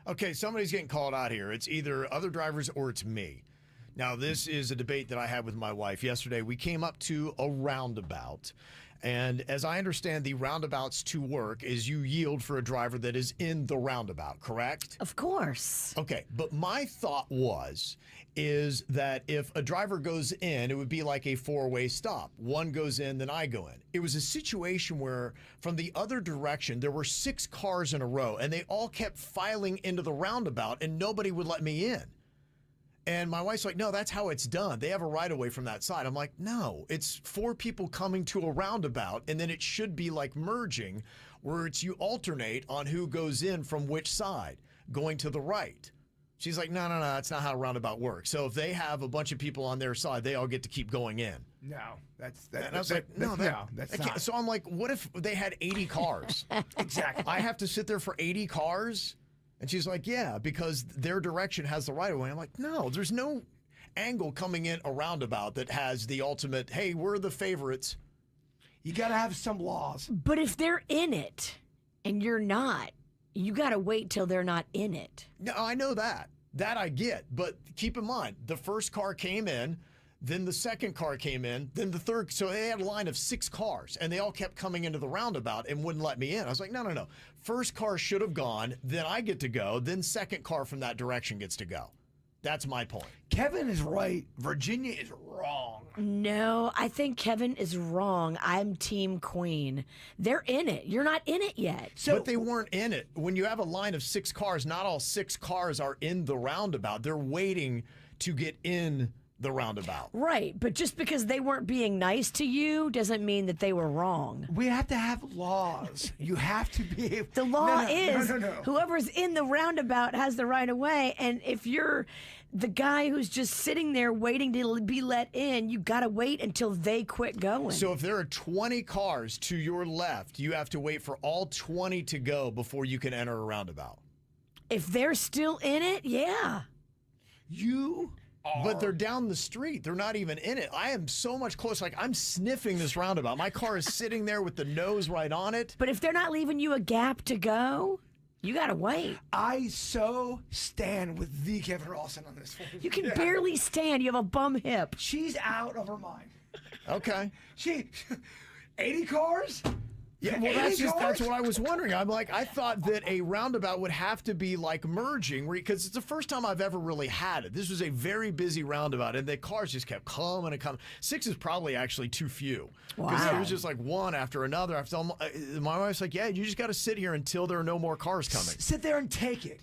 Okay, somebody's getting called out here. It's either other drivers or it's me. Now, this is a debate that I had with my wife yesterday. We came up to a roundabout. And as I understand, the roundabouts to work is you yield for a driver that is in the roundabout, correct? Of course. Okay, but my thought is that if a driver goes in, it would be like a four-way stop. One goes in, then I go in. It was a situation where from the other direction, there were 6 cars in a row, and they all kept filing into the roundabout, and nobody would let me in. And my wife's like, no, that's how it's done. They have a right of way from that side. I'm like, no, it's 4 people coming to a roundabout, and then it should be like merging, where it's you alternate on who goes in from which side, going to the right. She's like, no, that's not how a roundabout works. So if they have a bunch of people on their side, they all get to keep going in. No, that's and I was like, no, that's not. So I'm like, what if they had 80 cars? Exactly. I have to sit there for 80 cars? And she's like, yeah, because their direction has the right of way. I'm like, no, there's no angle coming in a roundabout that has the ultimate, hey, we're the favorites. You got to have some laws. But if they're in it and you're not, you got to wait till they're not in it. No, I know that. That I get. But keep in mind, the first car came in, then the second car came in, then the third. So they had a line of 6 cars, and they all kept coming into the roundabout and wouldn't let me in. I was like, no. First car should have gone, then I get to go, then second car from that direction gets to go. That's my point. Kevin is right. Virginia is wrong. No, I think Kevin is wrong. I'm Team Queen. They're in it. You're not in it yet. But they weren't in it. When you have a line of 6 cars, not all 6 cars are in the roundabout. They're waiting to get in the roundabout. Right, but just because they weren't being nice to you doesn't mean that they were wrong. We have to have laws. You have to be able. The law is no. whoever's in the roundabout has the right of way, and if you're the guy who's just sitting there waiting to be let in, you got to wait until they quit going. So if there are 20 cars to your left, you have to wait for all 20 to go before you can enter a roundabout. If they're still in it, yeah. But they're down the street. They're not even in it. I am so much closer. Like, I'm sniffing this roundabout. My car is sitting there with the nose right on it. But if they're not leaving you a gap to go, you got to wait. I so stand with the Kevin Rawson on this one. You can barely stand. You have a bum hip. She's out of her mind. Okay. 80 cars? Yeah, well, that's what I was wondering. I'm like, I thought that a roundabout would have to be like merging, because it's the first time I've ever really had it. This was a very busy roundabout, and the cars just kept coming and coming. 6 is probably actually too few. Because Wow. there was just like one after another. My wife's like, yeah, you just got to sit here until there are no more cars coming. Sit there and take it.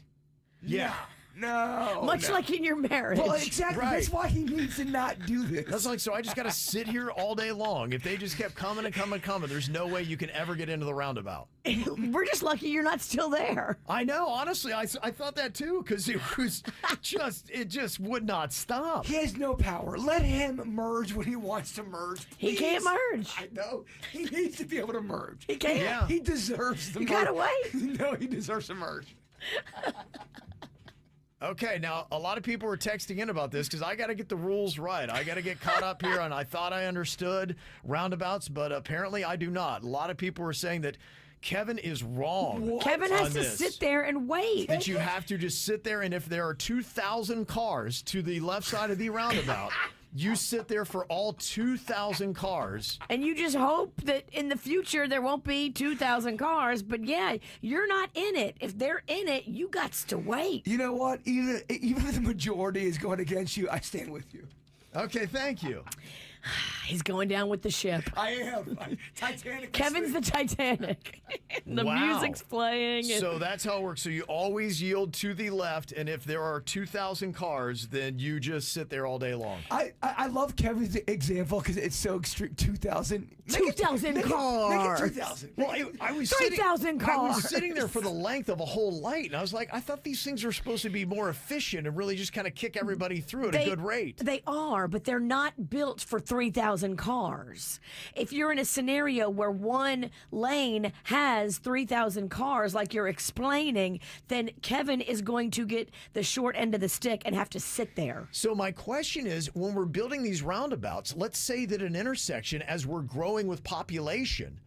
Yeah. No. Much like in your marriage. Well, exactly. Right. That's why he needs to not do this. That's like, so I just got to sit here all day long. If they just kept coming and coming and coming, there's no way you can ever get into the roundabout. We're just lucky you're not still there. I know, honestly, I thought that too, because it just would not stop. He has no power. Let him merge when he wants to merge. He can't merge. I know. He needs to be able to merge. He can't. Yeah. He deserves the merge. You gotta wait. No, he deserves to merge. Okay, now a lot of people are texting in about this because I got to get the rules right. I got to get caught up here, and I thought I understood roundabouts, but apparently I do not. A lot of people are saying that Kevin is wrong. Kevin has on to this. sit there and wait. That you have to just sit there, and if there are 2,000 cars to the left side of the roundabout, you sit there for all 2,000 cars. And you just hope that in the future there won't be 2,000 cars. But yeah, you're not in it. If they're in it, you got to wait. You know what? Even if the majority is going against you, I stand with you. Okay, thank you. He's going down with the ship. I am. Titanic. Kevin's the Titanic. The Wow. music's playing. And So that's how it works. So you always yield to the left, and if there are 2,000 cars, then you just sit there all day long. I love Kevin's example because it's so extreme. 2,000. 2,000 cars. Make it 3,000. Well, I was 3,000 I was cars. sitting there for the length of a whole light, and I was like, I thought these things are supposed to be more efficient and really just kind of kick everybody through at a good rate. They are, but they're not built for 3,000 cars. If you're in a scenario where one lane has 3,000 cars, like you're explaining, then Kevin is going to get the short end of the stick and have to sit there. So my question is, when we're building these roundabouts, let's say that an intersection, as we're growing with population,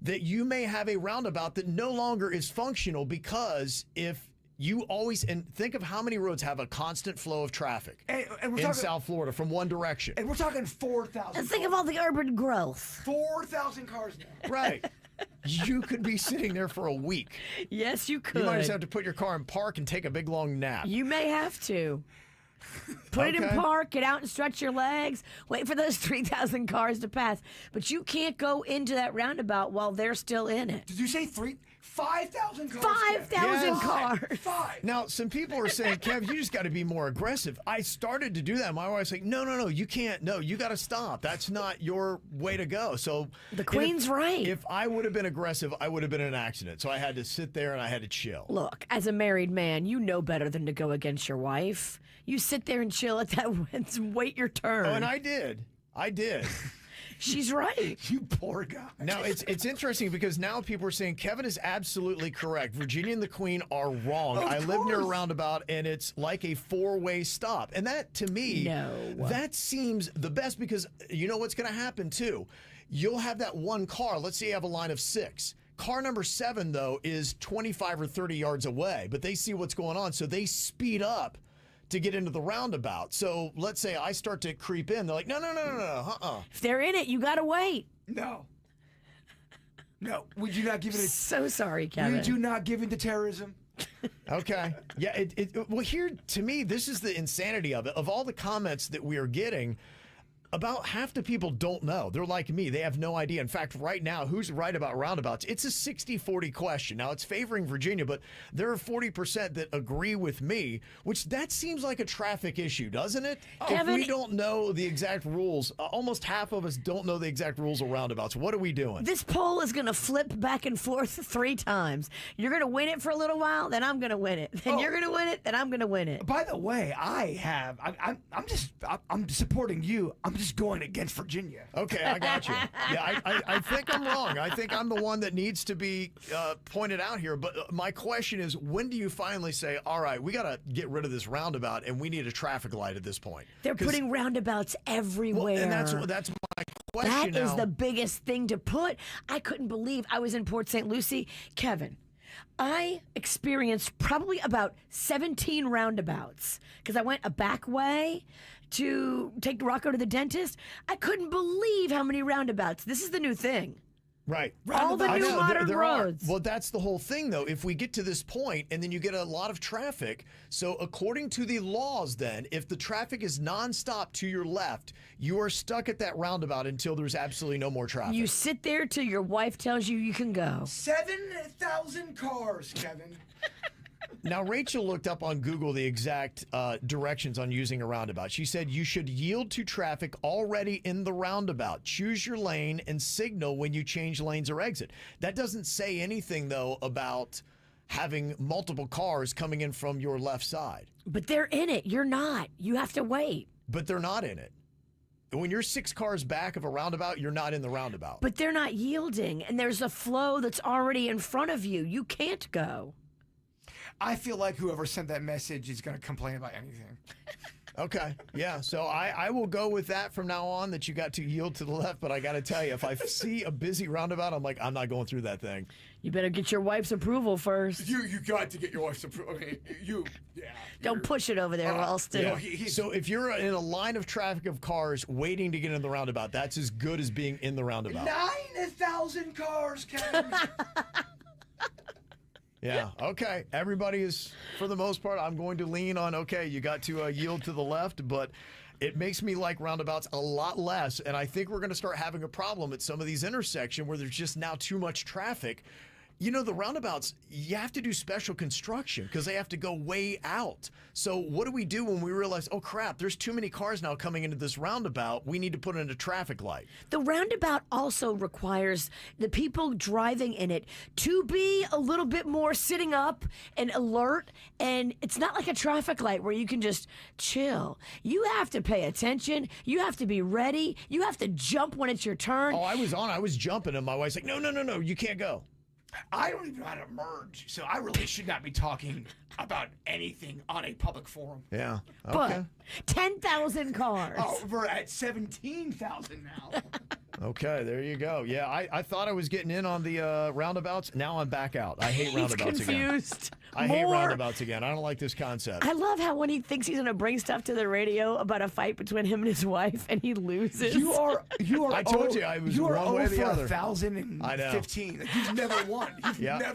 that you may have a roundabout that no longer is functional because if You always, and think of how many roads have a constant flow of traffic And we're in talking, South Florida from one direction. and we're talking 4,000. And think of all the urban growth. 4,000 cars now. Right. You could be sitting there for a week. Yes, you could. You might just have to put your car in park and take a big long nap. You may have to. Put it in Okay. park, get out and stretch your legs, wait for those 3,000 cars to pass. But you can't go into that roundabout while they're still in it. Did you say 5,000 cars? 5,000 Yes. cars. Five. Now, some people are saying, Kev, you just got to be more aggressive. I started to do that. My wife's like, no, you can't. No, you got to stop. That's not your way to go. So The Queen's right. If I would have been aggressive, I would have been in an accident. So I had to sit there and I had to chill. Look, as a married man, you know better than to go against your wife. You sit there and chill at that and wait your turn. Oh, and I did. She's right. You poor guy. Now, it's interesting because now people are saying Kevin is absolutely correct. Virginia and the Queen are wrong. I live near a roundabout, and it's like a four-way stop. And that, to me, that seems the best because you know what's going to happen, too? You'll have that one car. Let's say you have a line of 6. Car number 7, though, is 25 or 30 yards away, but they see what's going on, so they speed up to get into the roundabout. So let's say I start to creep in. They're like, no. If they're in it, you got to wait. No. We do not give it. So sorry, Kevin. We do not give in to terrorism. Okay. Yeah. Well, here, to me, this is the insanity of it. Of all the comments that we are getting, about half the people don't know. They're like me. They have no idea. In fact, right now, who's right about roundabouts? It's a 60-40 question. Now, it's favoring Virginia, but there are 40% that agree with me, which that seems like a traffic issue, doesn't it? Kevin, if we don't know the exact rules, almost half of us don't know the exact rules of roundabouts. What are we doing? This poll is going to flip back and forth 3 times. You're going to win it for a little while, then I'm going to win it. Then you're going to win it, then I'm going to win it. By the way, I'm supporting you. I'm just going against Virginia. Okay, I got you. Yeah, I think I'm wrong. I think I'm the one that needs to be pointed out here. But my question is, when do you finally say, all right, we got to get rid of this roundabout and we need a traffic light at this point? They're putting roundabouts everywhere. Well, and that's my question That is now. the biggest thing to put. I couldn't believe I was in Port St. Lucie. Kevin, I experienced probably about 17 roundabouts because I went a back way to take Rocco to the dentist. I couldn't believe how many roundabouts. This is the new thing. Right. All the I new know, modern there roads. Well, that's the whole thing, though. If we get to this point and then you get a lot of traffic, so according to the laws then, if the traffic is nonstop to your left, you are stuck at that roundabout until there's absolutely no more traffic. You sit there till your wife tells you can go. 7,000 cars, Kevin. Now, Rachel looked up on Google the exact directions on using a roundabout. She said you should yield to traffic already in the roundabout. Choose your lane and signal when you change lanes or exit. That doesn't say anything, though, about having multiple cars coming in from your left side. But they're in it. You're not. You have to wait. But they're not in it. When you're 6 cars back of a roundabout, you're not in the roundabout. But they're not yielding, and there's a flow that's already in front of you. You can't go. I feel like whoever sent that message is going to complain about anything. Okay, yeah. So I will go with that from now on, that you got to yield to the left. But I got to tell you, if I see a busy roundabout, I'm like, I'm not going through that thing. You better get your wife's approval first. You got to get your wife's approval. Okay, Don't push it over there, Ralston. Yeah. So if you're in a line of traffic of cars waiting to get in the roundabout, that's as good as being in the roundabout. 9,000 cars, Kevin. Yeah. Okay. Everybody is, for the most part, I'm going to lean on, okay, you got to yield to the left, but it makes me like roundabouts a lot less. And I think we're going to start having a problem at some of these intersections where there's just now too much traffic. You know, the roundabouts, you have to do special construction because they have to go way out. So what do we do when we realize, oh, crap, there's too many cars now coming into this roundabout. We need to put in a traffic light. The roundabout also requires the people driving in it to be a little bit more sitting up and alert. And it's not like a traffic light where you can just chill. You have to pay attention. You have to be ready. You have to jump when it's your turn. Oh, I was jumping, and my wife's like, no, you can't go. I don't even know how to merge, so I really should not be talking about anything on a public forum. Yeah. Okay. But 10,000 cars. Oh, we're at 17,000 now. Okay, there you go. Yeah, I thought I was getting in on the roundabouts. Now I'm back out. I hate He's roundabouts again. confused. I hate More. roundabouts again. I don't like this concept. I love how when he thinks he's going to bring stuff to the radio about a fight between him and his wife, and he loses. You are. I told you I was you are one way or the for other. 1,015. Like, you've never won. Yeah.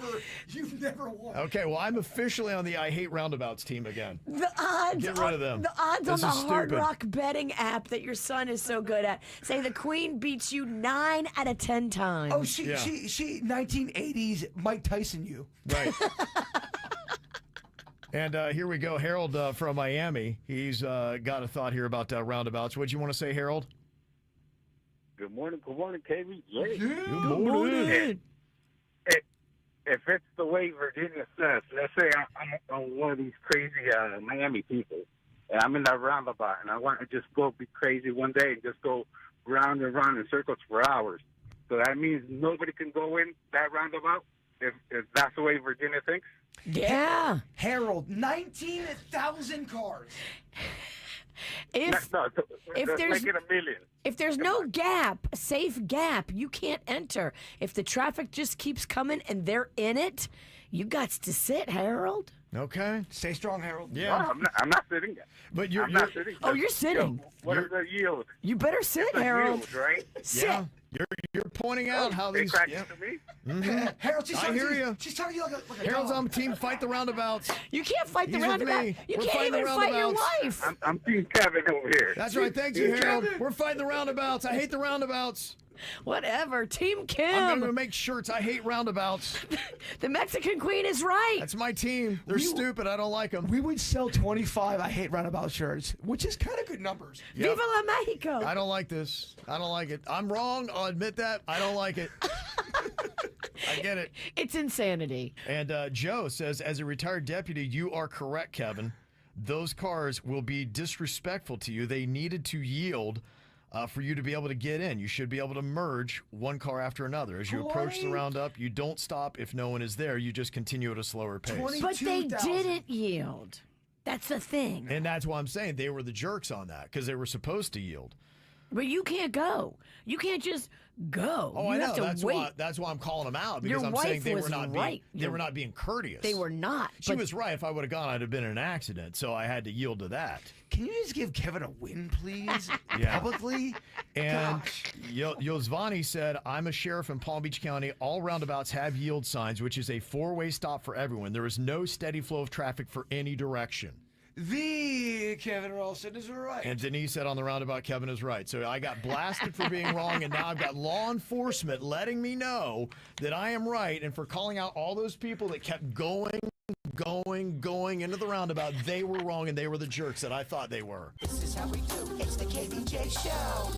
You've never won. Okay, well, I'm officially on the I hate roundabouts team again. The odds, Get rid of them. The odds on This the is Hard stupid. Rock betting app that your son is so good at say the Queen beats you 9 out of 10 times. Oh, she 1980s Mike Tyson you. Right. And here we go. Harold from Miami. He's got a thought here about roundabouts. What do you want to say, Harold? Good morning, KB. Yeah. Good morning. If it's the way Virginia says, let's say I'm one of these crazy Miami people, and I'm in that roundabout, and I want to just go be crazy one day and just go round and round in circles for hours. So that means nobody can go in that roundabout if that's the way Virginia thinks? Yeah. Harold, 19,000 cars. If No, if let's there's- make it a million. if there's no gap, a safe gap, you can't enter. If the traffic just keeps coming and they're in it, you got to sit, Harold. Okay. Stay strong, Harold. No, Yeah. I'm not sitting there. But you're I'm not sitting. Oh, you're sitting. Yo, what is the yield? You better sit, The Harold. yield, right? Sit. yeah. You're pointing out how They these. cracked Yeah. to me. Harold, she's I talking hear to you. you. She's talking to you like a Harold's dog. on team fight the roundabouts. You can't fight the He's with roundabout. me. You We're can't fighting the even fight your roundabouts. wife. I'm Team Kevin over here. That's right. Thank you, Harold. We're fighting the roundabouts. I hate the roundabouts. Whatever. Team I'm Kim. going to make shirts. I hate roundabouts. The Mexican Queen is right. That's my team. They're stupid. I don't like them. We would sell 25 I hate roundabout shirts, which is kind of good numbers. Yep. Viva la Mexico. I don't like this. I don't like it. I'm wrong. I'll admit that. I don't like it. I get it. It's insanity. And Joe says, as a retired deputy, you are correct, Kevin. Those cars will be disrespectful to you. They needed to yield for you to be able to get in. You should be able to merge one car after another. As you approach the roundup, you don't stop if no one is there. You just continue at a slower pace. 20 But they 2,000. didn't yield. That's the thing. And that's why I'm saying they were the jerks on that because they were supposed to yield. But you can't go. You can't just go. Oh, you I know. have to That's wait. why I'm calling them out because Your I'm saying wife they was were not right. being they were not being courteous. They were not. She was right. If I would have gone, I'd have been in an accident. So I had to yield to that. Can you just give Kevin a win, please? Yeah. Publicly? And Yosvani said, I'm a sheriff in Palm Beach County. All roundabouts have yield signs, which is a four-way stop for everyone. There is no steady flow of traffic for any direction. The Kevin Ralston is right. And Denise said on the roundabout, Kevin is right. So I got blasted for being wrong, and now I've got law enforcement letting me know that I am right, and for calling out all those people that kept going into the roundabout. They were wrong, and they were the jerks that I thought they were. This is how we do. It's the KBJ Show.